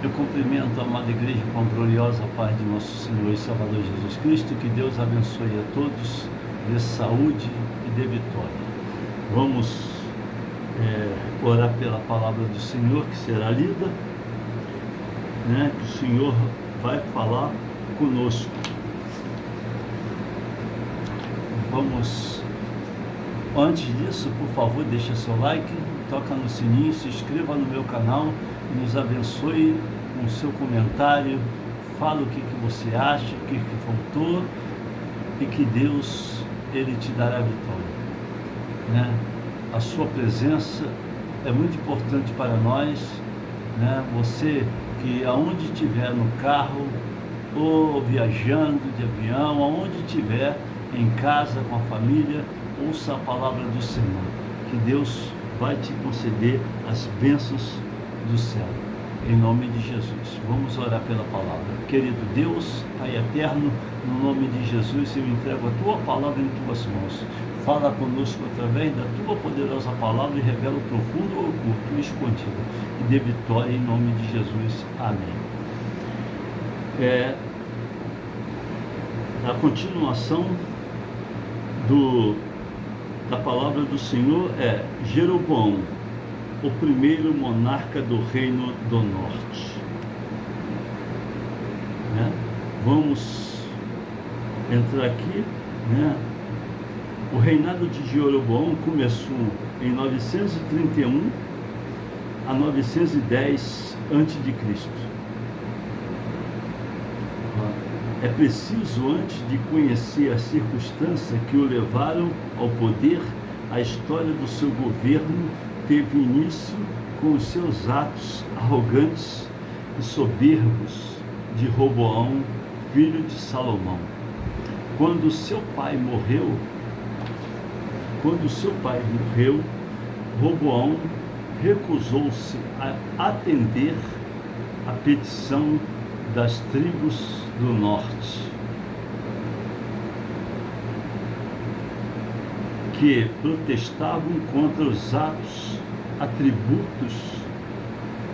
Eu cumprimento a amada igreja com a gloriosa paz de nosso Senhor e Salvador Jesus Cristo. Que Deus abençoe a todos, dê saúde e dê vitória. Vamos orar pela palavra do Senhor que será lida, que o Senhor vai falar conosco. Antes disso, por favor, deixa seu like, toca no sininho, se inscreva no meu canal, nos abençoe com seu comentário, fala o que você acha, o que faltou, e que Deus, Ele te dará vitória. A sua presença é muito importante para nós, Você que aonde estiver, no carro, ou viajando de avião, aonde estiver, em casa, com a família, ouça a palavra do Senhor, que Deus vai te conceder as bênçãos do céu, em nome de Jesus. Vamos orar pela palavra. Querido Deus, Pai eterno, no nome de Jesus, eu entrego a Tua palavra em Tuas mãos. Fala conosco através da Tua poderosa palavra e revela o profundo oculto, escondido, e dê vitória em nome de Jesus. Amém. A continuação da palavra do Senhor é Jeroboão, o primeiro monarca do reino do norte. Vamos entrar aqui. O reinado de Jeroboão começou em 931 a 910 a.C. É preciso, antes de conhecer as circunstâncias que o levaram ao poder, a história do seu governo teve início com os seus atos arrogantes e soberbos de Roboão, filho de Salomão. Quando seu pai morreu, Roboão recusou-se a atender a petição das tribos do norte, que protestavam contra os atos, atributos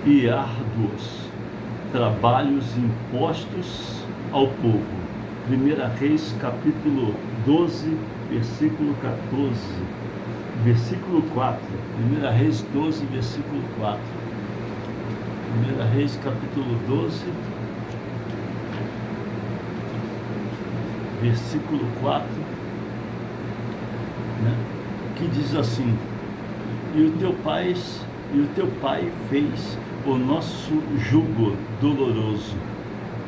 e árduos trabalhos impostos ao povo. 1 Reis, capítulo 12, versículo 14, versículo 4. 1 Reis 12, versículo 4. 1 Reis, capítulo 12, versículo 4, que diz assim: e o teu pai fez o nosso jugo doloroso.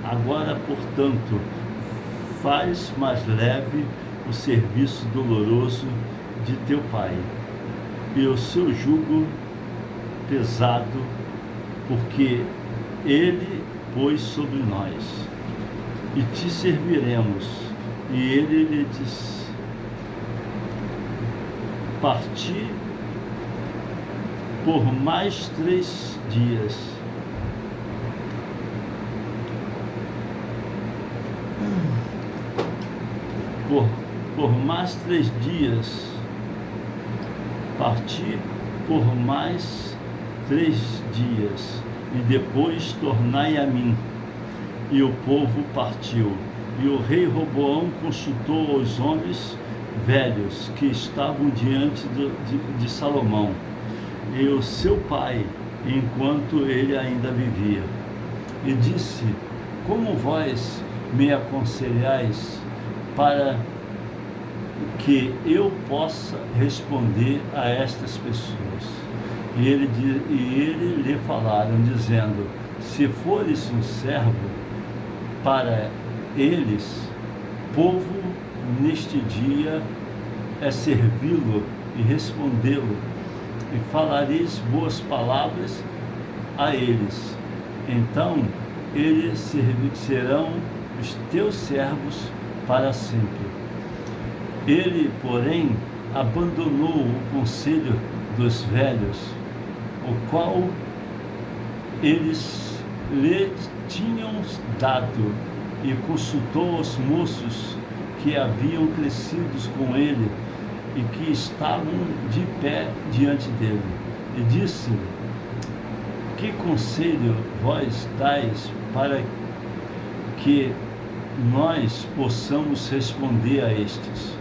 Agora, portanto, faz mais leve o serviço doloroso de teu pai, e o seu jugo pesado, porque ele pôs sobre nós, e te serviremos. E ele lhe disse: parti por mais 3 dias. Por mais 3 dias. Parti por mais 3 dias. E depois tornai a mim. E o povo partiu. E o rei Roboão consultou os homens velhos que estavam diante de Salomão e o seu pai, enquanto ele ainda vivia, e disse: como vós me aconselhais para que eu possa responder a estas pessoas? E ele lhe falaram, dizendo: se fores um servo para eles, povo neste dia é servi-lo e respondê-lo, e falareis boas palavras a eles. Então eles serão os teus servos para sempre. Ele, porém, abandonou o conselho dos velhos, o qual eles lhe tinham dado, e consultou os moços que haviam crescido com ele e que estavam de pé diante dele, e disse Que conselho vós dais para que nós possamos responder a estes?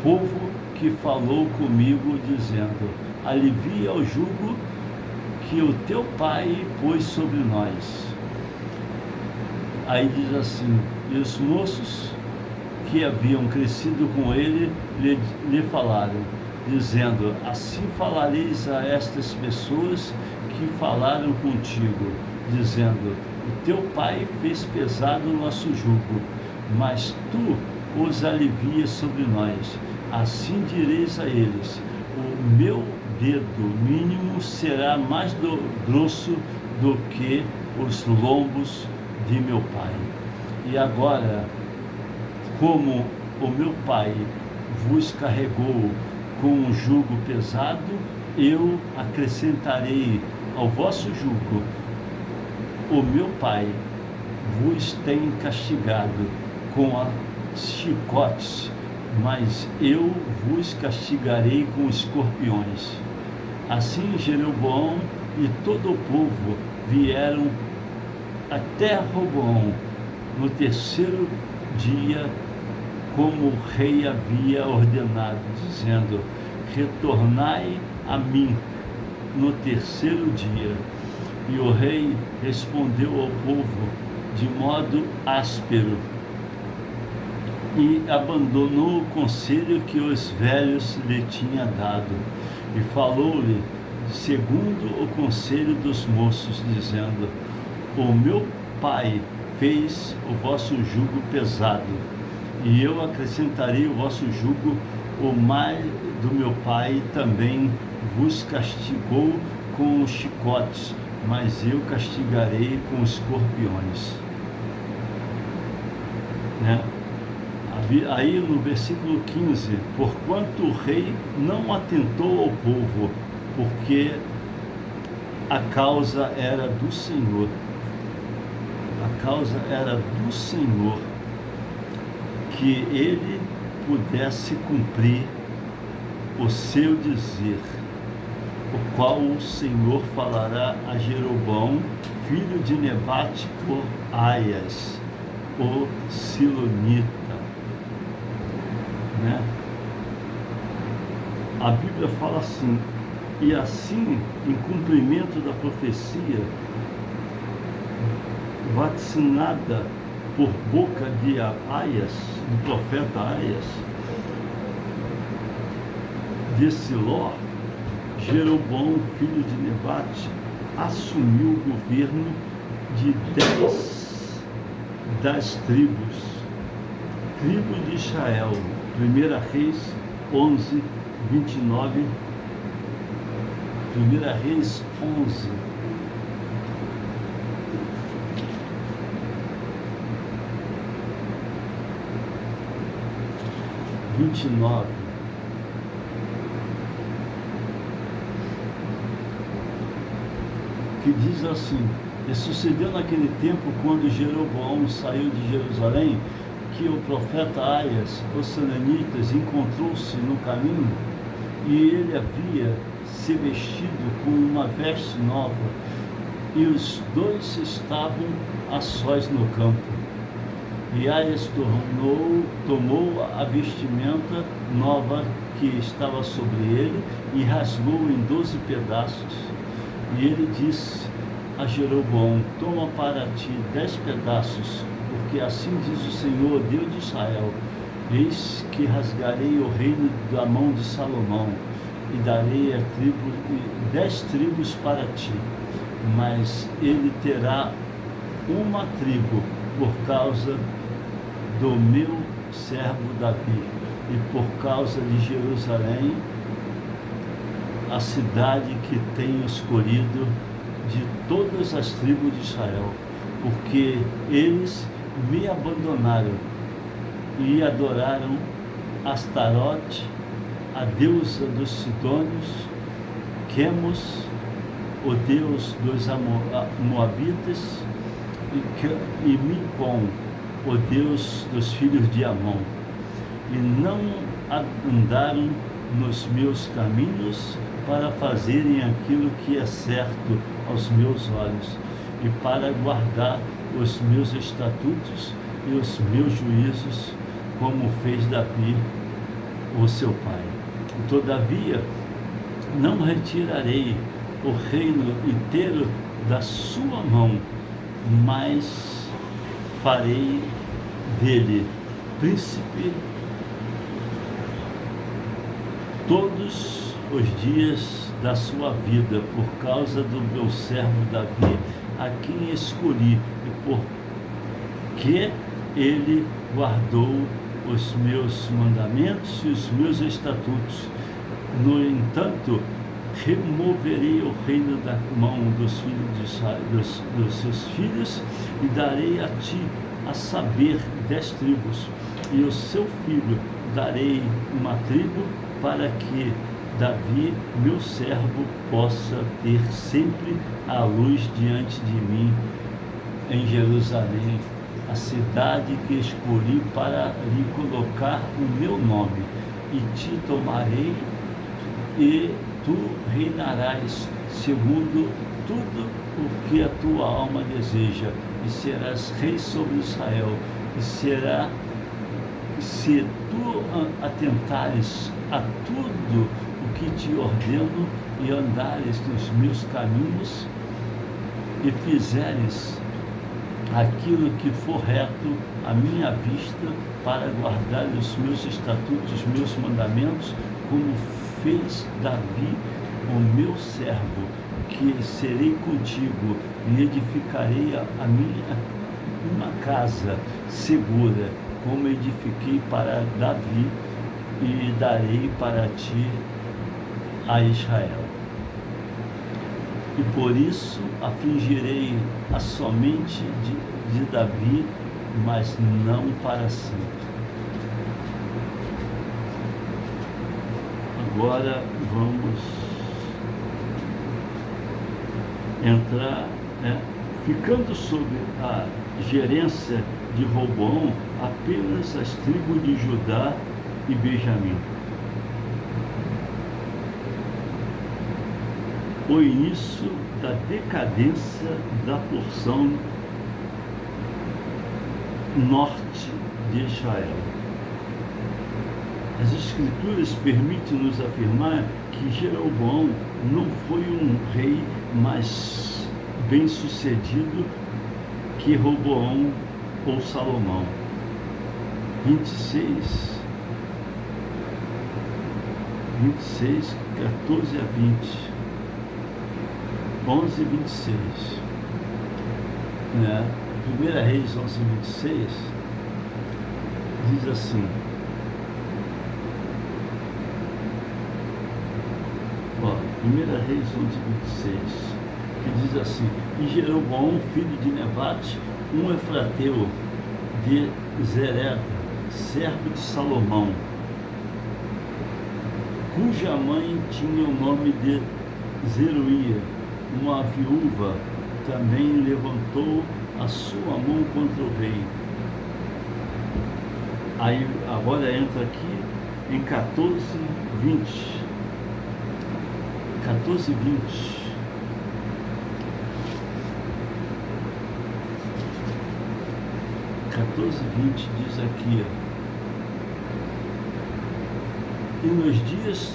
Povo que falou comigo, dizendo: alivia o jugo que o teu pai pôs sobre nós. Aí diz assim: e os moços que haviam crescido com ele lhe falaram, dizendo: assim falareis a estas pessoas que falaram contigo, dizendo: o teu pai fez pesado o nosso jugo, mas tu os alivias sobre nós. Assim direis a eles: o meu dedo mínimo será mais grosso do que os lombos de meu pai. E agora, como o meu pai vos carregou com um jugo pesado, eu acrescentarei ao vosso jugo. O meu pai vos tem castigado com chicotes, mas eu vos castigarei com escorpiões. Assim Jeroboão e todo o povo vieram até Roboão no terceiro dia, como o rei havia ordenado, dizendo: retornai a mim no terceiro dia. E o rei respondeu ao povo de modo áspero e abandonou o conselho que os velhos lhe tinham dado, e falou-lhe segundo o conselho dos moços, dizendo: o meu pai fez o vosso jugo pesado, e eu acrescentarei o vosso jugo. O mai do meu pai também vos castigou com os chicotes, mas eu castigarei com escorpiões. Né? Aí no versículo 15: porquanto o rei não atentou ao povo, porque a causa era do Senhor. A causa era do Senhor, que ele pudesse cumprir o seu dizer, o qual o Senhor falará a Jeroboão, filho de Nebate, por Aias, o Silonita. Né? A Bíblia fala assim: e assim, em cumprimento da profecia vaticinada por boca de Aias, do profeta Aias, de Siló, Jeroboão, filho de Nebate, assumiu o governo de 10 das tribos de Israel. 1 Reis 11, 29. 1 Reis 11. Que diz assim: e sucedeu naquele tempo, quando Jeroboão saiu de Jerusalém, que o profeta Aias, os Silonitas, encontrou-se no caminho, e ele havia se vestido com uma veste nova, e os dois estavam a sós no campo. E Aias tomou a vestimenta nova que estava sobre ele e rasgou em 12 pedaços. E ele disse a Jeroboão: toma para ti 10 pedaços, porque assim diz o Senhor, Deus de Israel: eis que rasgarei o reino da mão de Salomão, e darei 10 tribos para ti, mas ele terá uma tribo por causa do meu servo Davi, e por causa de Jerusalém, a cidade que tenho escolhido de todas as tribos de Israel, porque eles me abandonaram e adoraram Astarote, a deusa dos Sidônios, Quemos, o deus dos Moabitas, e Milcom, o deus dos filhos de Amon, e não andaram nos meus caminhos, para fazerem aquilo que é certo aos meus olhos e para guardar os meus estatutos e os meus juízos, como fez Davi, o seu pai. Todavia, não retirarei o reino inteiro da sua mão, mas farei dele príncipe todos os dias da sua vida, por causa do meu servo Davi, a quem escolhi, e porque ele guardou os meus mandamentos e os meus estatutos. No entanto, removerei o reino da mão dos filhos de Israel, dos seus filhos, e darei a ti, a saber, 10 tribos, e o seu filho darei uma tribo, para que Davi, meu servo, possa ter sempre a luz diante de mim em Jerusalém, a cidade que escolhi para lhe colocar o meu nome, e te tomarei, e tu reinarás segundo tudo o que a tua alma deseja, e serás rei sobre Israel, e será, se tu atentares a tudo o que te ordeno, e andares nos meus caminhos, e fizeres aquilo que for reto à minha vista, para guardar os meus estatutos, os meus mandamentos, como fez Davi, o meu servo, que serei contigo e edificarei a minha uma casa segura, como edifiquei para Davi, e darei para ti a Israel. E por isso afligirei a somente de Davi, mas não para sempre. Agora vamos entrar, ficando sob a gerência de Roboão apenas as tribos de Judá e Benjamim. O início da decadência da porção norte de Israel. As Escrituras permitem-nos afirmar que Jeroboão não foi um rei mais bem-sucedido que Roboão ou Salomão. 26, 14 a 20. 11 e 26. 1 Reis 11 e 26 diz assim: 1 Reis 11 e 26, que diz assim: E Jeroboão, filho de Nebate, um efrateu de Zereda, servo de Salomão, cuja mãe tinha o nome de Zeruia, uma viúva, também levantou a sua mão contra o rei. Aí agora entra aqui em 14, 20. 14, 20. Diz aqui: E nos dias,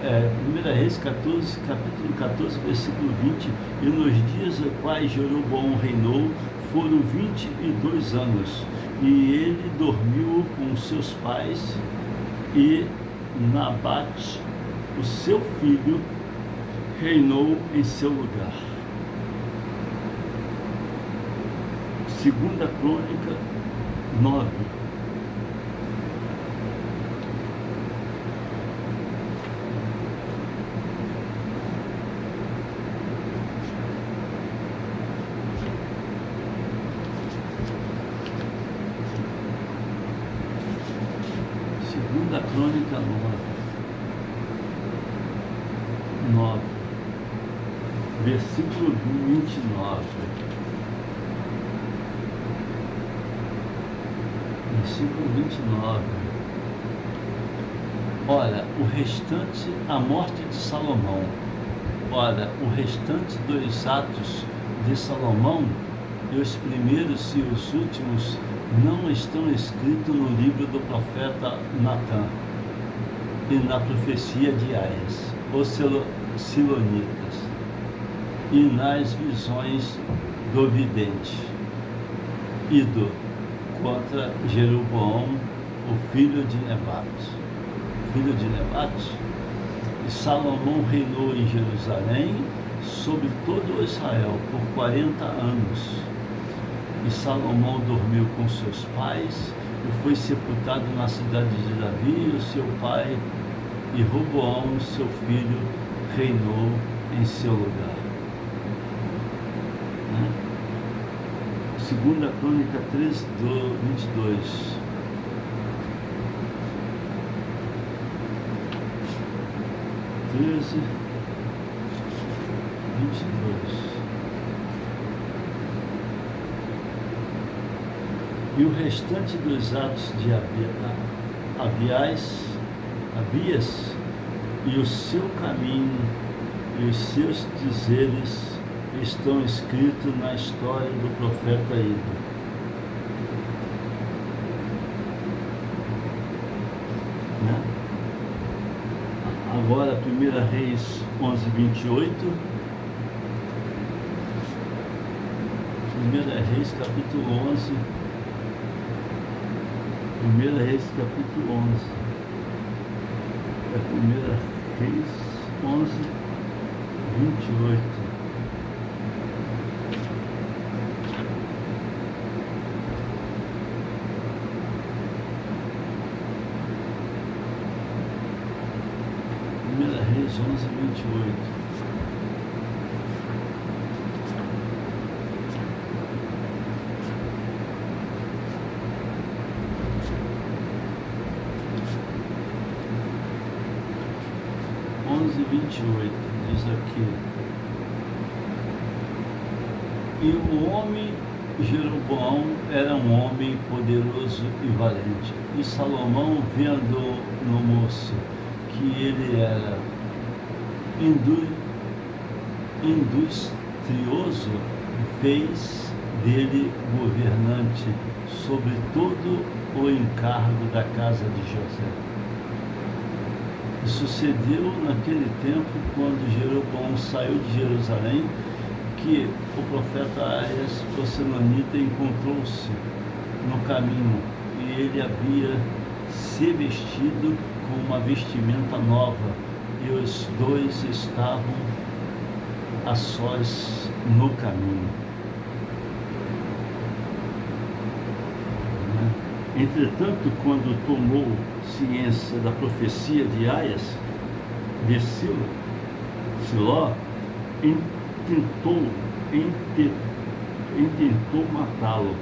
1 Reis 14, capítulo 14, versículo 20, e nos dias a quais Jeroboão reinou, foram 22 anos, e ele dormiu com seus pais, e Nabate, o seu filho, reinou em seu lugar. Segunda Crônica 9. Segunda Crônica 9, versículo 29. Versículo 29. Ora, o restante, a morte de Salomão. Ora, o restante dos atos de Salomão, e os primeiros e os últimos, não estão escritos no livro do profeta Natã e na profecia de Aias, os Silonitas, e nas visões do vidente, Ido, contra Jeroboão, o filho de Nebate. E Salomão reinou em Jerusalém sobre todo Israel por 40 anos. E Salomão dormiu com seus pais e foi sepultado na cidade de Davi, e o seu pai, e Roboão, seu filho, reinou em seu lugar. Segunda Crônica 3, 22. E o restante dos atos de Abias e o seu caminho e os seus dizeres estão escritos na história do profeta Ido. Agora, 1 Reis 11, 28. 1 Reis, capítulo 11. 1 Reis, capítulo 11. É 1 Reis 11, 28. Reis 11, 28. Diz aqui: e o homem Jeroboão era um homem poderoso e valente, e Salomão, vendo no moço que ele era industrioso, fez dele governante sobre todo o encargo da casa de José. E sucedeu naquele tempo, quando Jeroboão saiu de Jerusalém, que o profeta Aias, o Silonita, encontrou-se no caminho, e ele havia se vestido com uma vestimenta nova, e os dois estavam a sós no caminho. Entretanto, quando tomou ciência da profecia de Aias, de Siló, intentou matá-lo.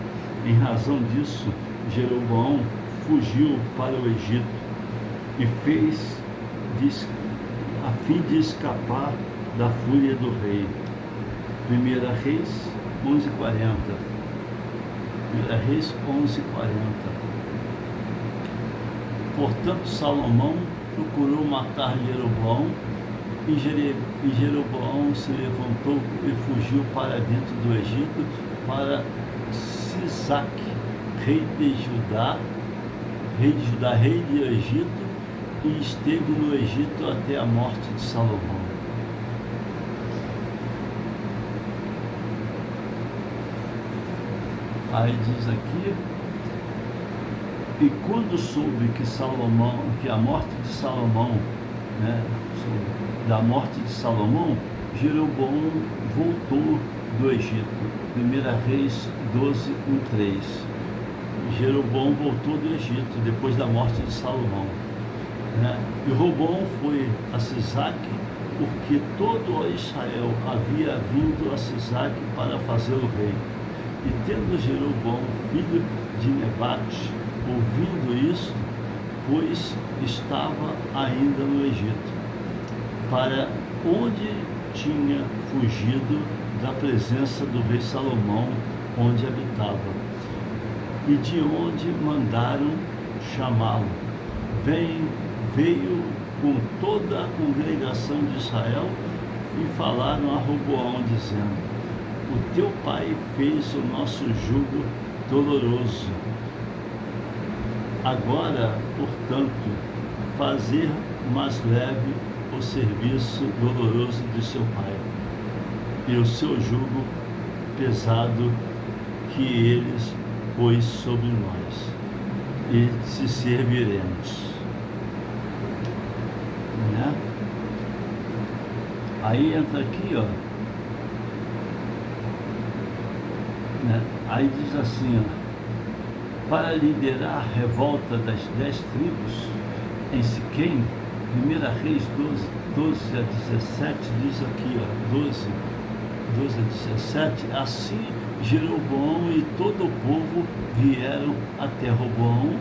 Em razão disso, Jeroboão fugiu para o Egito e fez a fim de escapar da fúria do rei. 1 Reis 11:40. 1 Reis 11:40. Portanto, Salomão procurou matar Jeroboão, e Jeroboão se levantou e fugiu para dentro do Egito, para Sisac, rei de Judá, rei de Egito, e esteve no Egito até a morte de Salomão. Aí diz aqui: e quando soube que a morte de Salomão, da morte de Salomão, Jeroboão voltou do Egito. 1 Reis 12:3. Jeroboão voltou do Egito depois da morte de Salomão. E Roboão foi a Sisac, porque todo Israel havia vindo a Sisac para fazê-lo rei. E tendo Jeroboão, filho de Nebate, ouvindo isso, pois estava ainda no Egito, para onde tinha fugido da presença do rei Salomão, onde habitava, e de onde mandaram chamá-lo: veio com toda a congregação de Israel e falaram a Roboão, dizendo: o teu pai fez o nosso jugo doloroso. Agora, portanto, fazer mais leve o serviço doloroso de seu pai, e o seu jugo pesado que eles pôs sobre nós, e se serviremos. Né? Aí entra aqui, ó, né? Aí diz assim, ó, para liderar a revolta das 10 tribos em Siquém, 1 Reis 12 a 17, diz aqui, ó, 12 a 17, assim Jeroboão e todo o povo vieram até Roboão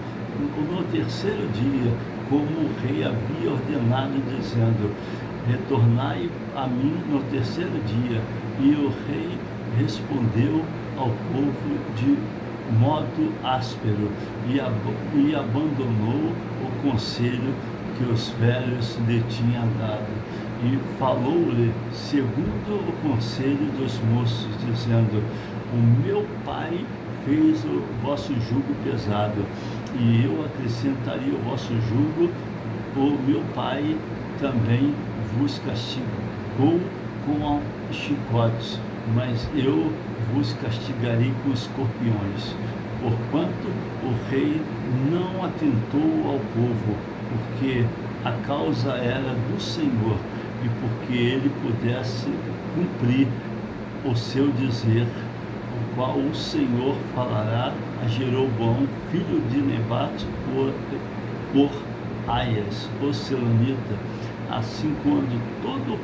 no terceiro dia, como o rei havia ordenado, dizendo: retornai a mim no terceiro dia. E o rei respondeu ao povo de modo áspero e abandonou o conselho que os velhos lhe tinham dado, e falou-lhe segundo o conselho dos moços, dizendo: o meu pai fez o vosso jugo pesado, e eu acrescentaria o vosso jugo. O meu pai também vos castigou com chicotes, mas eu vos castigarei com escorpiões, porquanto o rei não atentou ao povo, porque a causa era do Senhor, e porque ele pudesse cumprir o seu dizer, o qual o Senhor falará a Jeroboão, filho de Nebate, por Aias, o Selonita. Assim, quando todo o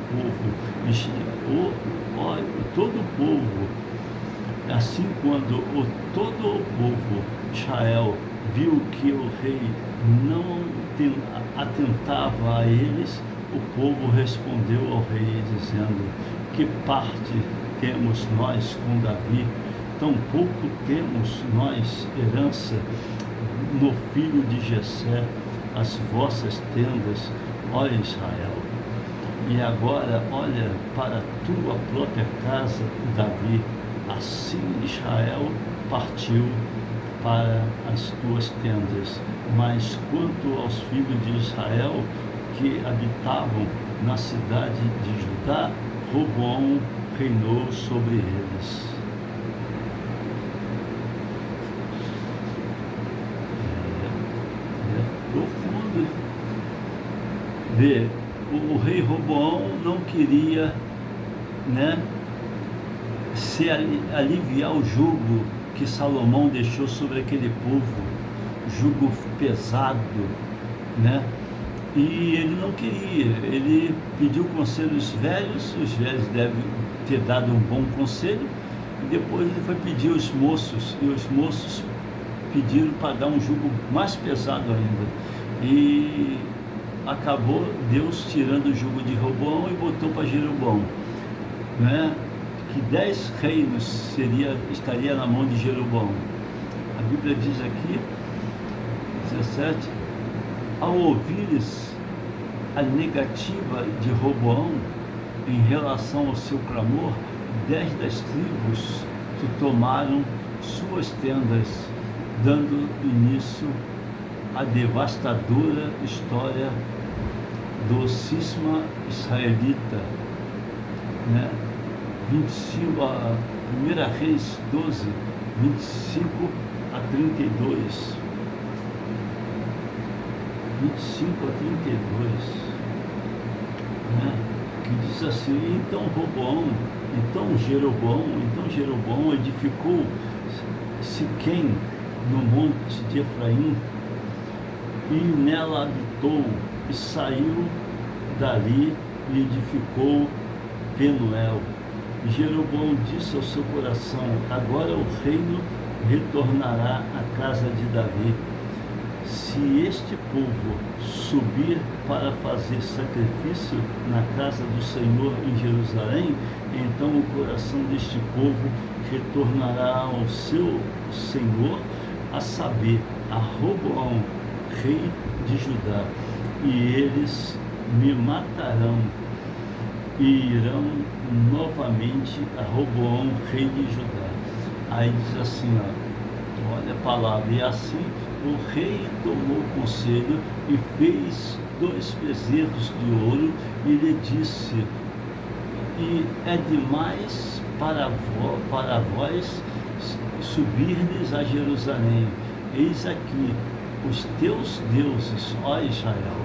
povo Israel viu que o rei não atentava a eles, o povo respondeu ao rei, dizendo: que parte temos nós com Davi? Tampouco temos nós herança no filho de Jessé, as vossas tendas, ó Israel. E agora olha para a tua própria casa, Davi. Assim Israel partiu para as tuas tendas. Mas quanto aos filhos de Israel que habitavam na cidade de Judá, Roboão reinou sobre eles. Profundo. Vê, o rei Roboão não queria, né, aliviar o jugo que Salomão deixou sobre aquele povo, jugo pesado, né? E ele não queria, ele pediu conselho aos velhos, os velhos devem ter dado um bom conselho, e depois ele foi pedir aos moços, e os moços pediram para dar um jugo mais pesado ainda. E acabou Deus tirando o jugo de Roboão e botou para Jeroboão, né? Que 10 reinos estaria na mão de Jeroboão. A Bíblia diz aqui, 17, ao ouvires a negativa de Roboão em relação ao seu clamor, 10 das tribos que tomaram suas tendas, dando início à devastadora história do cisma israelita, né? 25, a 1 Reis 12, 25 a 32. 25 a 32, né? Que diz assim: então Jeroboão edificou Siquém no monte de Efraim, e nela habitou, e saiu dali e edificou Penuel. E Jeroboão disse ao seu coração: agora o reino retornará à casa de Davi. Se este povo subir para fazer sacrifício na casa do Senhor em Jerusalém, então o coração deste povo retornará ao seu Senhor, a saber, a Roboão, rei de Judá. e eles me matarão e irão novamente a Roboão, rei de Judá. Aí diz assim, ó, olha a palavra, e assim o rei tomou conselho e fez 2 bezerros de ouro e lhe disse, e é demais para vós subirdes a Jerusalém, eis aqui os teus deuses, ó Israel,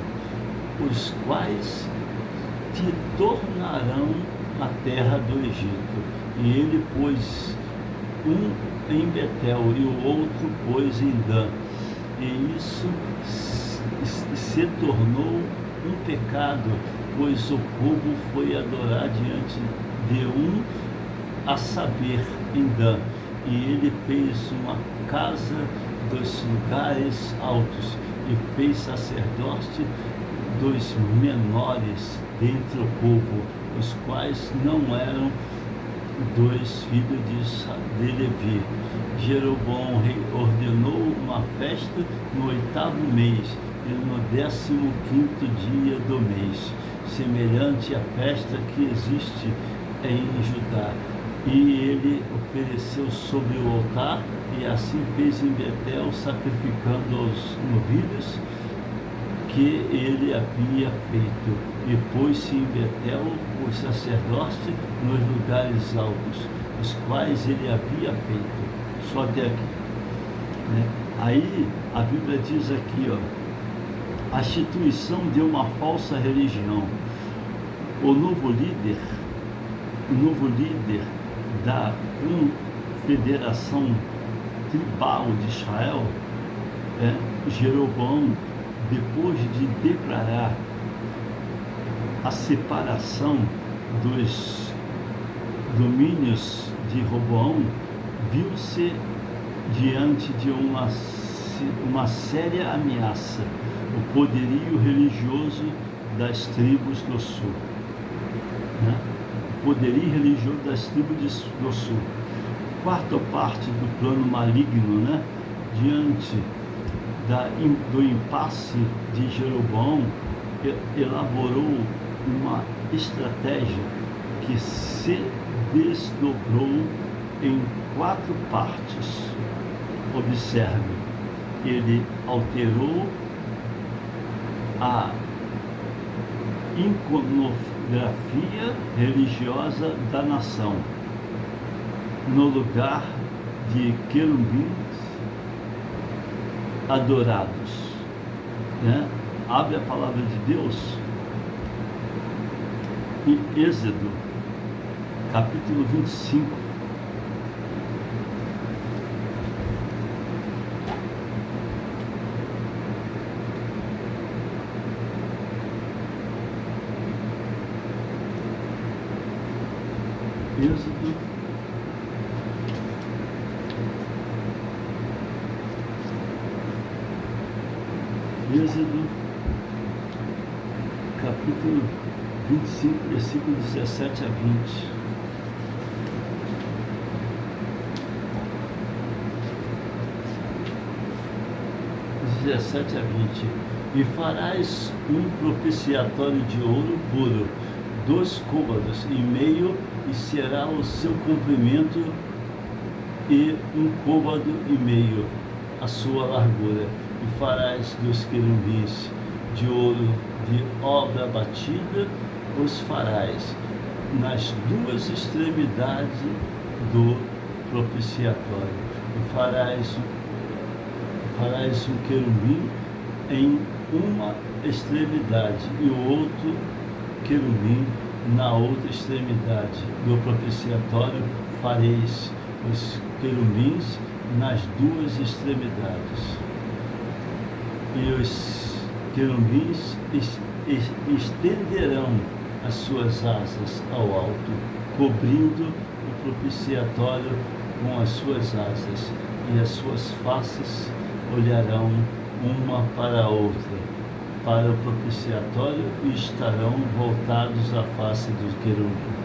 os quais te tornarão a terra do Egito. E ele pôs um em Betel e o outro pôs em Dan. E isso se tornou um pecado, pois o povo foi adorar diante de um, a saber, em Dan. E ele fez uma casa dos lugares altos e fez sacerdote dos menores dentre o povo, os quais não eram 2 filhos de Levi. Jeroboão ordenou uma festa no 8º mês e no 15º dia do mês, semelhante à festa que existe em Judá. E ele ofereceu sobre o altar, e assim fez em Betel, sacrificando aos novilhos que ele havia feito. E pôs-se em Betel o sacerdote nos lugares altos, os quais ele havia feito. Só até aqui. Né? Aí a Bíblia diz aqui, ó, a instituição de uma falsa religião. O novo líder da confederação tribal de Israel, Jeroboão, depois de declarar a separação dos domínios de Roboão, viu-se diante de uma séria ameaça, o poderio religioso das tribos do sul. Né? O poderio religioso das tribos do sul. Quarta parte do plano maligno, né? Diante do impasse de Jeroboão, elaborou uma estratégia que se desdobrou em 4 partes. Observe, ele alterou a iconografia religiosa da nação. No lugar de querubins adorados, né? Abre a palavra de Deus em Êxodo, capítulo 25. Êxodo, capítulo 25, versículo 17 a 20. E farás um propiciatório de ouro puro, 2 côvados e meio, e será o seu comprimento, e 1 côvado e meio a sua largura. E farás 2 querubins de ouro de obra batida, os farás nas 2 extremidades do propiciatório. E farás um querubim em uma extremidade e o outro querubim na outra extremidade do propiciatório. Fareis os querubins nas 2 extremidades. E os querubins estenderão as suas asas ao alto, cobrindo o propiciatório com as suas asas, e as suas faces olharão uma para a outra, para o propiciatório, e estarão voltados à face do querubim.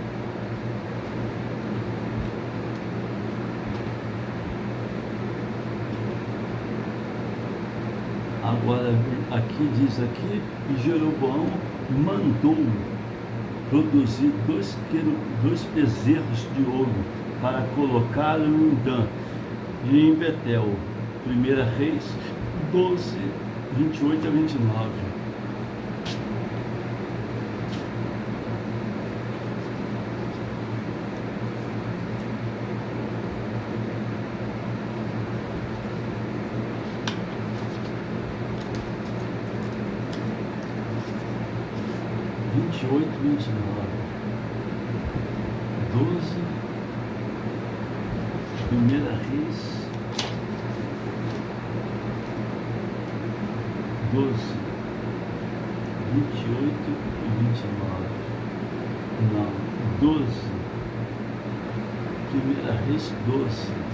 Agora, aqui diz aqui, e Jeroboão mandou produzir dois bezerros de ouro para colocá-lo em Dan e em Betel. 1 Reis 12, 28 a 29. Vinte e oito, 29, 12, 1 Reis 12, 28 e 29. Não, 12, 1 Reis 12.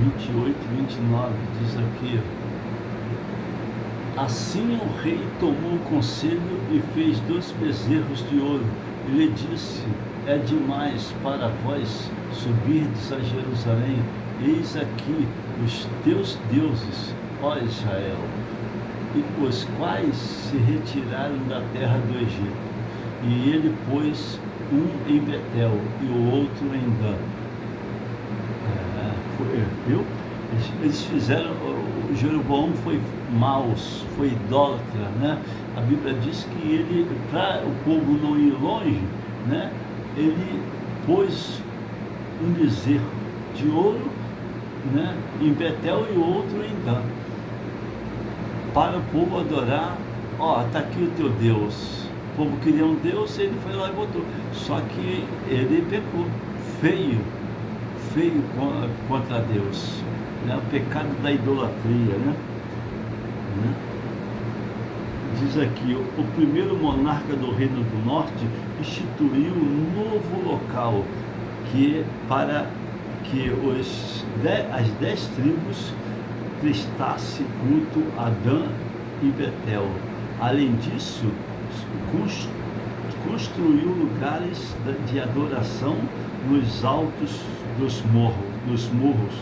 Vinte e oito, 29, diz aqui: assim o rei tomou conselho e fez 2 bezerros de ouro, e lhe disse: é demais para vós subirdes a Jerusalém, eis aqui os teus deuses, ó Israel, e os quais se retiraram da terra do Egito. E ele pôs um em Betel e o outro em Dan. Viu? Eles fizeram, o Jeroboão foi maus, foi idólatra, né? A Bíblia diz que ele, para o povo não ir longe, né? Ele pôs um bezerro de ouro, né? Em Betel e o outro em Dan, para o povo adorar. Ó, está aqui o teu Deus. O povo queria um Deus, ele foi lá e botou. Só que ele pecou feio contra Deus, né? O pecado da idolatria, né? Diz aqui: o primeiro monarca do Reino do Norte instituiu um novo local para que as 10 tribos prestassem culto a Dan e Betel. Além disso, construiu lugares de adoração nos altos dos morros.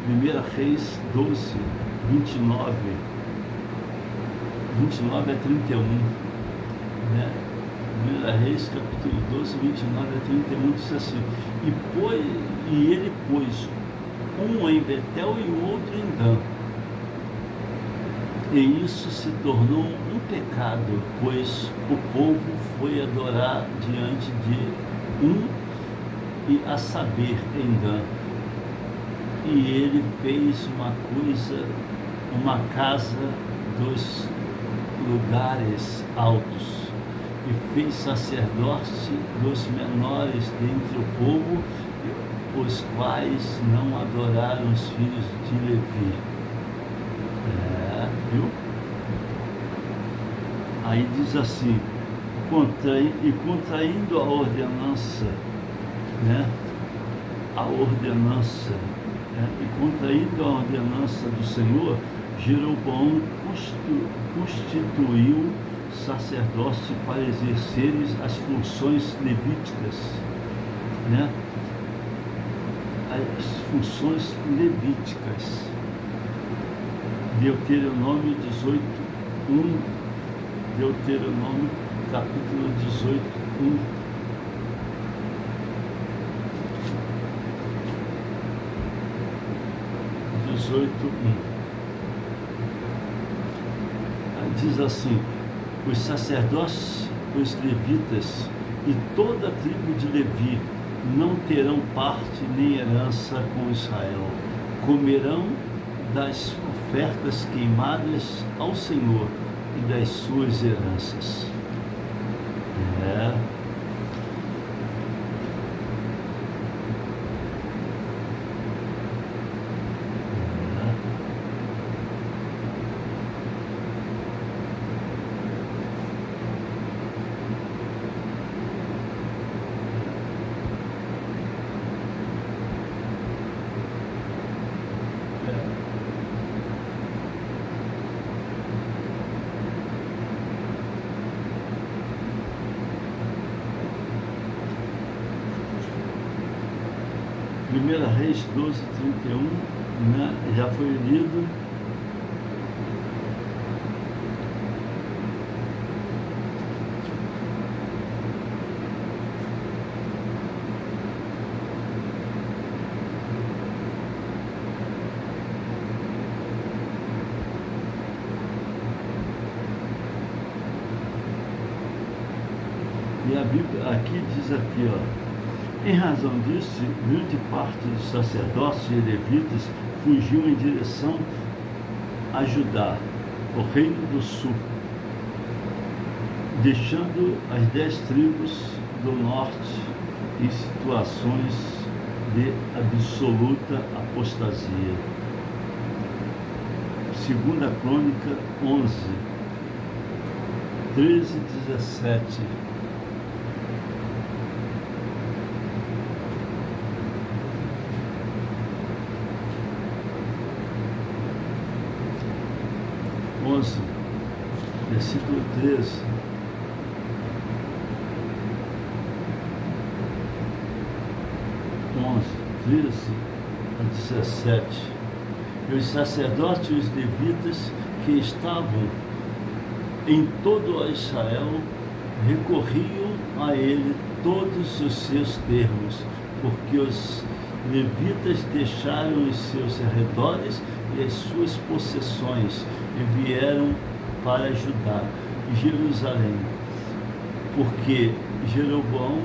1 Reis 12, 29 a 31, né? 1 Reis capítulo 12, 29 a 31 diz assim: e ele pôs um em Betel e o outro em Dan. E isso se tornou um pecado, pois o povo foi adorar diante de e a saber, em Dan. E ele fez uma casa dos lugares altos, e fez sacerdote dos menores dentre o povo, os quais não adoraram os filhos de Levi. Viu? Aí diz assim: contraindo a ordenança, né? E contraindo a ordenança do Senhor, Jeroboão constituiu sacerdotes para exercerem as funções levíticas, né? As funções levíticas. Deuteronômio 18, 1. Deuteronômio capítulo 18, 1. Diz assim: os sacerdotes, os levitas e toda a tribo de Levi não terão parte nem herança com Israel. Comerão das ofertas queimadas ao Senhor e das suas heranças. 1 Reis 12, 31, né? Já foi lido. E a Bíblia aqui diz aqui, ó, em razão disso, grande parte dos sacerdotes e levitas fugiu em direção a Judá, o reino do sul, deixando as 10 tribos do norte em situações de absoluta apostasia. 2 Crônica 11, 13 e 17. Versículo 13. A 17. E os sacerdotes e os levitas que estavam em todo Israel recorriam a ele todos os seus termos, porque os levitas deixaram os seus arredores e as suas possessões e vieram para Judá e Jerusalém, porque Jeroboão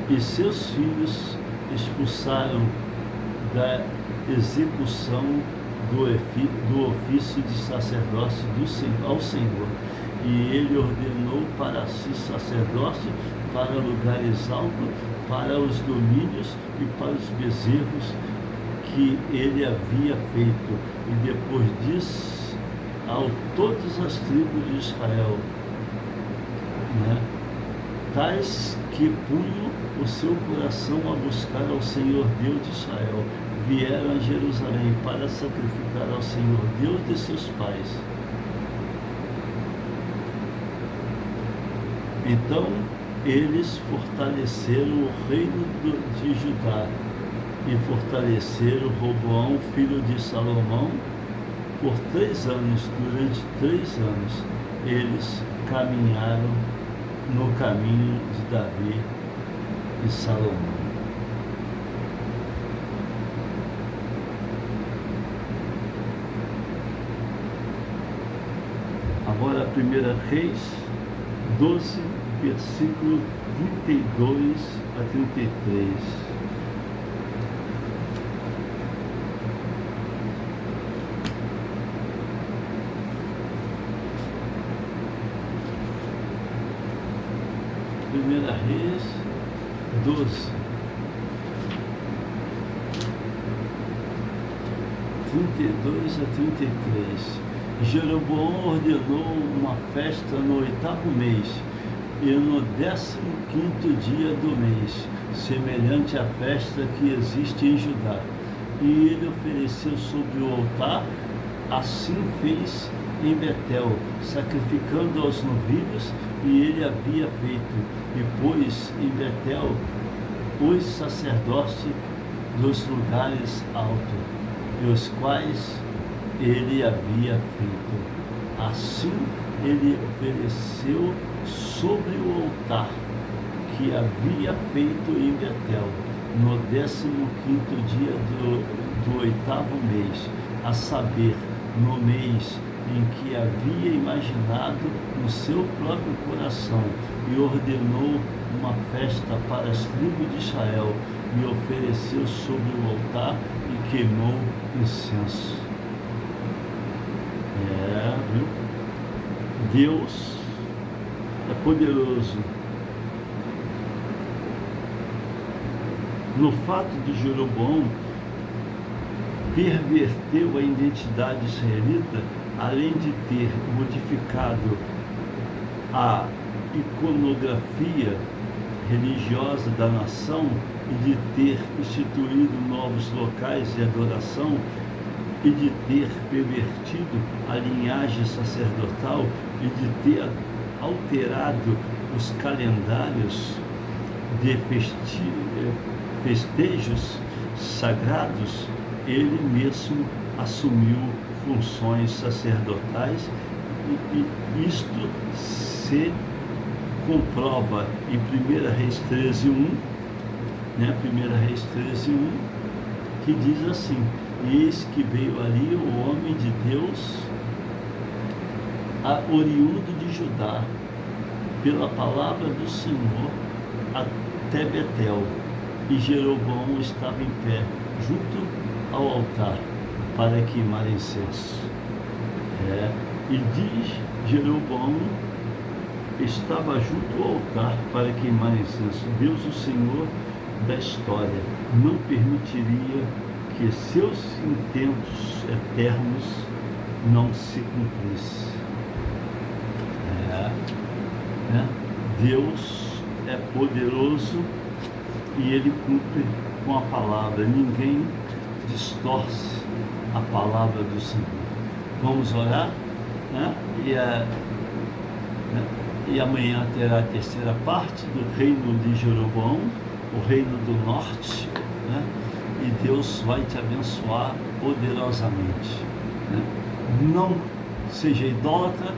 e seus filhos expulsaram da execução do ofício de sacerdócio ao Senhor, e ele ordenou para si sacerdote para lugares altos, para os domínios e para os bezerros que ele havia feito, e depois disso a todas as tribos de Israel, né? Tais que punham o seu coração a buscar ao Senhor Deus de Israel, vieram a Jerusalém para sacrificar ao Senhor Deus de seus pais. Então eles fortaleceram o reino de Judá e fortaleceram Roboão, filho de Salomão, por 3 anos. Durante 3 anos eles caminharam no caminho de Davi e Salomão. Agora 1 Reis 12, versículo 32 a 33. Primeira Reis 12, 32 a 33. Jeroboão ordenou uma festa no 8º mês e no 15º dia do mês, semelhante à festa que existe em Judá. E ele ofereceu sobre o altar, assim fez em Betel, sacrificando aos novilhos, e ele havia feito, e pôs em Betel os sacerdotes dos lugares altos, e os quais ele havia feito. Assim ele ofereceu sobre o altar que havia feito em Betel, no 15º dia do 8º mês, a saber, no mês em que havia imaginado no seu próprio coração, e ordenou uma festa para as tribos de Israel, e ofereceu sobre o altar e queimou incenso. Viu? Deus é poderoso. No fato de Jeroboão perverteu a identidade israelita, além de ter modificado a iconografia religiosa da nação e de ter instituído novos locais de adoração e de ter pervertido a linhagem sacerdotal e de ter alterado os calendários de festejos, sagrados, ele mesmo assumiu funções sacerdotais, e isto se comprova em 1 Reis 13:1, né? 1 Reis 13:1, que diz assim: eis que veio ali o homem de Deus, oriundo de Judá, pela palavra do Senhor, até Betel, e Jeroboão estava em pé, junto ao altar, para queimar incenso. E diz Jeroboão estava junto ao altar para queimar incenso. Deus, o Senhor da história, não permitiria que seus intentos eternos não se cumprissem. Deus é poderoso e ele cumpre com a palavra. Ninguém distorce a palavra do Senhor. Vamos orar, né? E amanhã terá a terceira parte do reino de Jeroboão, o reino do norte, né? E Deus vai te abençoar poderosamente, né? Não seja idólatra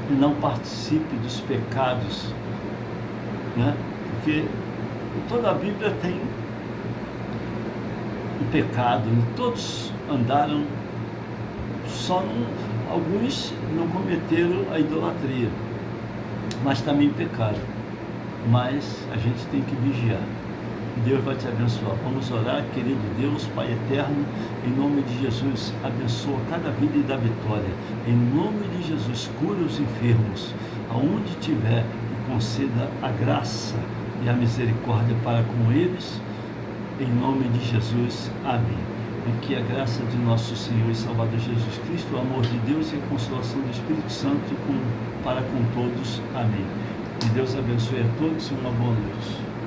e não participe dos pecados, né? Porque toda a Bíblia tem o pecado, todos andaram, só alguns não cometeram a idolatria, mas também pecaram. Mas a gente tem que vigiar. Deus vai te abençoar. Vamos orar. Querido Deus, Pai eterno, em nome de Jesus, abençoa cada vida e dá vitória. Em nome de Jesus, cura os enfermos, aonde tiver, e conceda a graça e a misericórdia para com eles. Em nome de Jesus, amém. E que a graça de nosso Senhor e Salvador Jesus Cristo, o amor de Deus e a consolação do Espírito Santo para com todos. Amém. Que Deus abençoe a todos e uma boa noite.